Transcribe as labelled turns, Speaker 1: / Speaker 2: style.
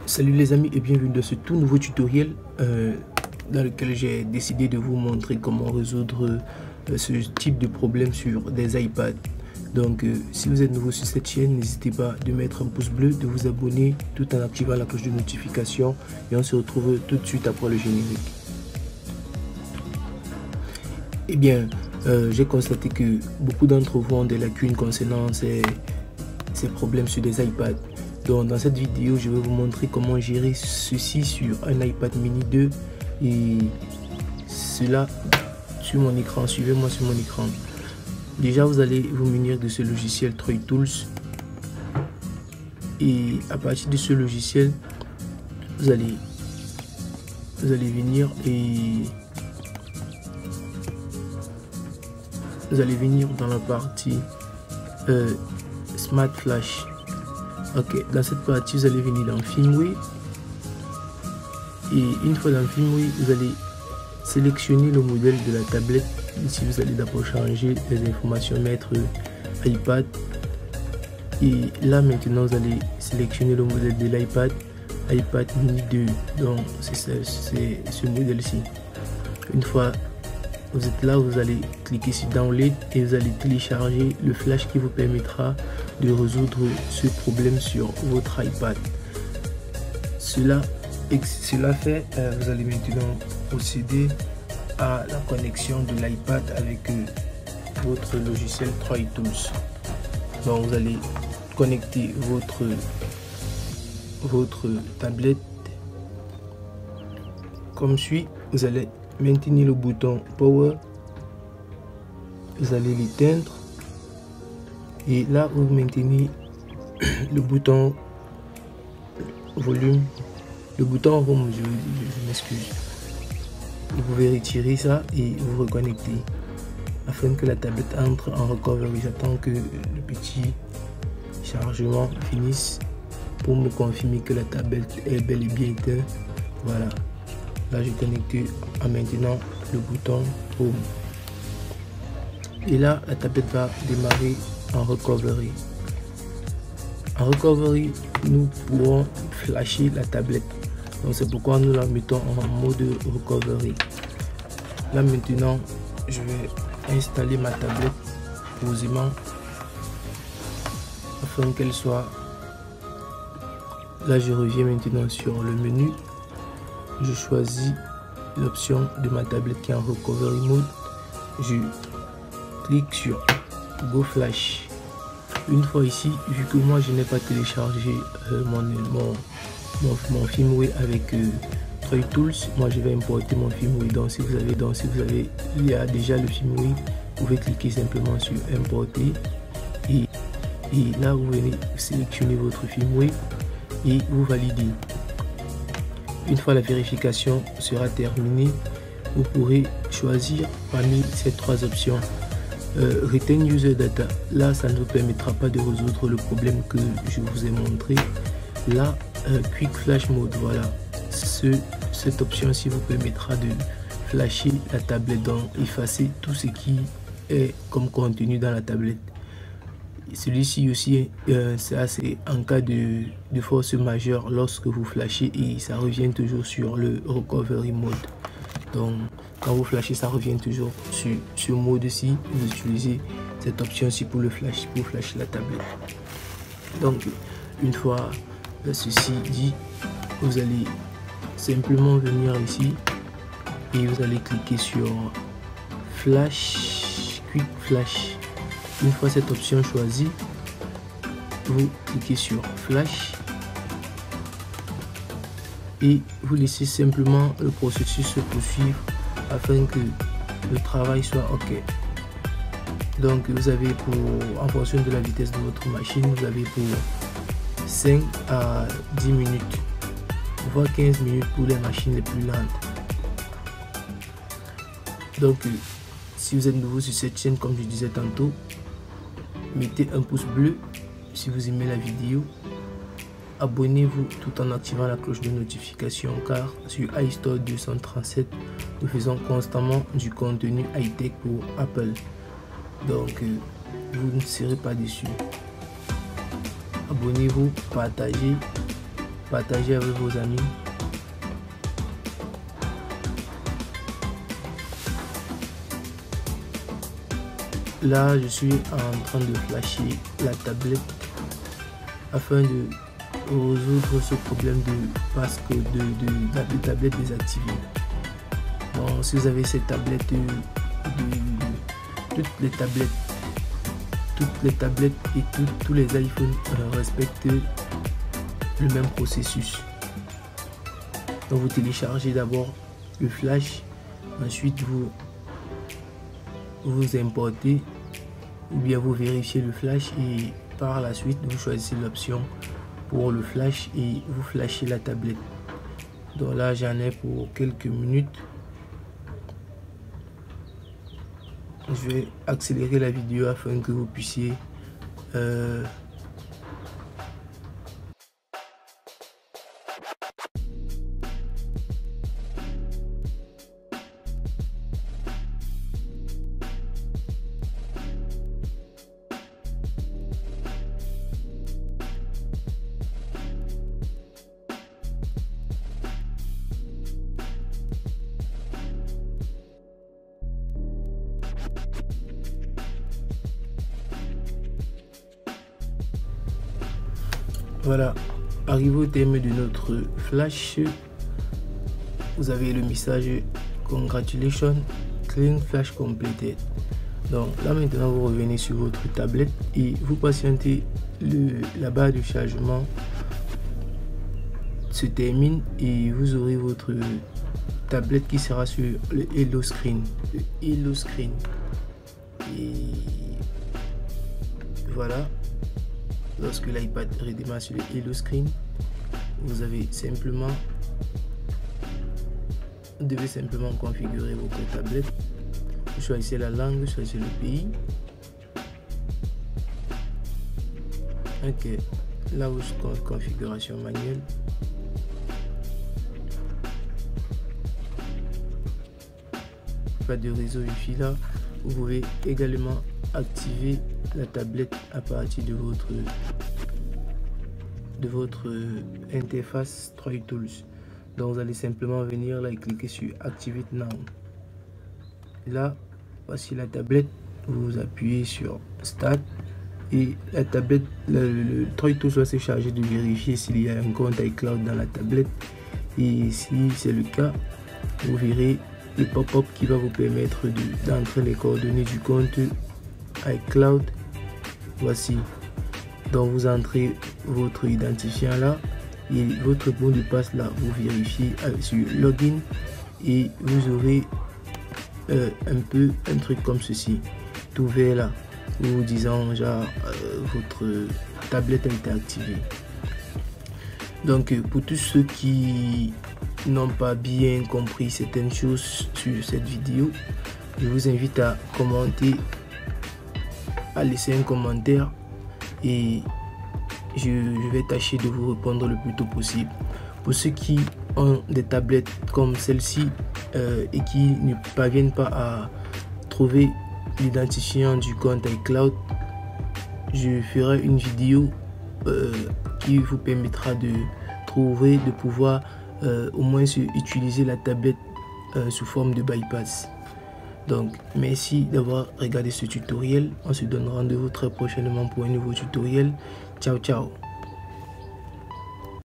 Speaker 1: Salut les amis et bienvenue dans ce tout nouveau tutoriel dans lequel j'ai décidé de vous montrer comment résoudre ce type de problème sur des iPads. Donc si vous êtes nouveau sur cette chaîne, n'hésitez pas de mettre un pouce bleu, de vous abonner tout en activant la cloche de notification et on se retrouve tout de suite après le générique. Eh bien, j'ai constaté que beaucoup d'entre vous ont des lacunes concernant ces problèmes sur des iPads. Donc dans cette vidéo, je vais vous montrer comment gérer ceci sur un iPad mini 2 et cela sur mon écran. Suivez-moi sur mon écran. Déjà, vous allez vous munir de ce logiciel TroyTools et à partir de ce logiciel, vous allez venir dans la partie Smart Flash. Ok, dans cette partie, vous allez venir dans Filmway et une fois dans Filmway, vous allez sélectionner le modèle de la tablette. Ici, vous allez d'abord changer les informations maître iPad et là maintenant, vous allez sélectionner le modèle de l'iPad, iPad mini 2. Donc, c'est ce modèle-ci. Une fois vous êtes là, vous allez cliquer sur Download et vous allez télécharger le flash qui vous permettra de résoudre ce problème sur votre iPad. Cela fait, vous allez maintenant procéder à la connexion de l'iPad avec votre logiciel TroyTools. Donc vous allez connecter votre tablette comme suit. Vous allez maintenir le bouton Power, vous allez l'éteindre et là vous maintenez le bouton volume, le bouton Home, je m'excuse. Vous pouvez retirer ça et vous reconnecter afin que la tablette entre en recovery. J'attends que le petit chargement finisse pour me confirmer que la tablette est bel et bien éteinte. Voilà. Là, j'ai connecté en maintenant le bouton Home. Et là, la tablette va démarrer en recovery. En recovery, nous pourrons flasher la tablette. Donc, c'est pourquoi nous la mettons en mode recovery. Là, maintenant, je vais installer ma tablette posément afin qu'elle soit. Là, je reviens maintenant sur le menu. Je choisis l'option de ma tablette qui est en recovery mode. Je clique sur Go Flash. Une fois ici, vu que moi je n'ai pas téléchargé mon Filmway avec TroyTools, moi je vais importer mon Filmway. Donc si vous avez il y a déjà le Filmway, vous pouvez cliquer simplement sur Importer et là vous venez sélectionner votre Filmway et vous validez. Une fois la vérification sera terminée, vous pourrez choisir parmi ces trois options. Retain User Data, là ça ne vous permettra pas de résoudre le problème que je vous ai montré. Là, Quick Flash Mode, voilà, cette option-ci vous permettra de flasher la tablette, donc effacer tout ce qui est comme contenu dans la tablette. Celui-ci aussi, c'est en cas de force majeure lorsque vous flashez et ça revient toujours sur le recovery mode. Donc quand vous flashez, ça revient toujours sur ce mode-ci. Vous utilisez cette option-ci pour le flash, pour flasher la tablette. Donc une fois ceci dit, vous allez simplement venir ici et vous allez cliquer sur Flash, Quick Flash. Une fois cette option choisie, vous cliquez sur Flash et vous laissez simplement le processus se poursuivre afin que le travail soit OK. Donc vous avez en fonction de la vitesse de votre machine, vous avez pour 5 à 10 minutes, voire 15 minutes pour les machines les plus lentes. Donc si vous êtes nouveau sur cette chaîne, comme je disais tantôt, mettez un pouce bleu si vous aimez la vidéo. Abonnez-vous tout en activant la cloche de notification car sur iStore 237, nous faisons constamment du contenu high-tech pour Apple. Donc, vous ne serez pas déçus. Abonnez-vous, partagez partagez avec vos amis. Là, je suis en train de flasher la tablette afin de résoudre ce problème de passcode de tablette désactivée. Donc, si vous avez cette tablette, toutes les tablettes et tous les iPhones respectent le même processus. Donc, vous téléchargez d'abord le flash, ensuite vous importez ou bien vous vérifiez le flash et par la suite vous choisissez l'option pour le flash et vous flashez la tablette. Donc là j'en ai pour quelques minutes. Je vais accélérer la vidéo afin que vous puissiez voilà, arrivé au terme de notre flash, vous avez le message Congratulations, Clean Flash Completed. Donc là maintenant vous revenez sur votre tablette et vous patientez, la barre de chargement se termine et vous aurez votre tablette qui sera sur le Hello Screen. Et voilà. Lorsque l'iPad redémarre sur le Hello Screen, vous devez simplement configurer votre tablette. Vous choisissez la langue, vous choisissez le pays. Ok, là vous configuration manuelle. Pas de réseau Wi-Fi là. Vous pouvez également activer la tablette à partir de votre interface TroyTools. Donc vous allez simplement venir là et cliquer sur Activate Now. Là, voici la tablette. Vous appuyez sur Start et la tablette, le TroyTools va se charger de vérifier s'il y a un compte iCloud dans la tablette. Et si c'est le cas, vous verrez le pop-up qui va vous permettre d'entrer les coordonnées du compte iCloud. Voici, donc vous entrez votre identifiant là et votre mot de passe là, vous vérifiez sur login et vous aurez un truc comme ceci, tout vert là, vous disant genre votre tablette a été activée. Donc pour tous ceux qui n'ont pas bien compris certaines choses sur cette vidéo, je vous invite à commenter, à laisser un commentaire et je vais tâcher de vous répondre le plus tôt possible. Pour ceux qui ont des tablettes comme celle-ci et qui ne parviennent pas à trouver l'identifiant du compte iCloud, je ferai une vidéo qui vous permettra de pouvoir au moins utiliser la tablette sous forme de bypass. Donc merci d'avoir regardé ce tutoriel. On se donne rendez-vous très prochainement pour un nouveau tutoriel. Ciao ciao.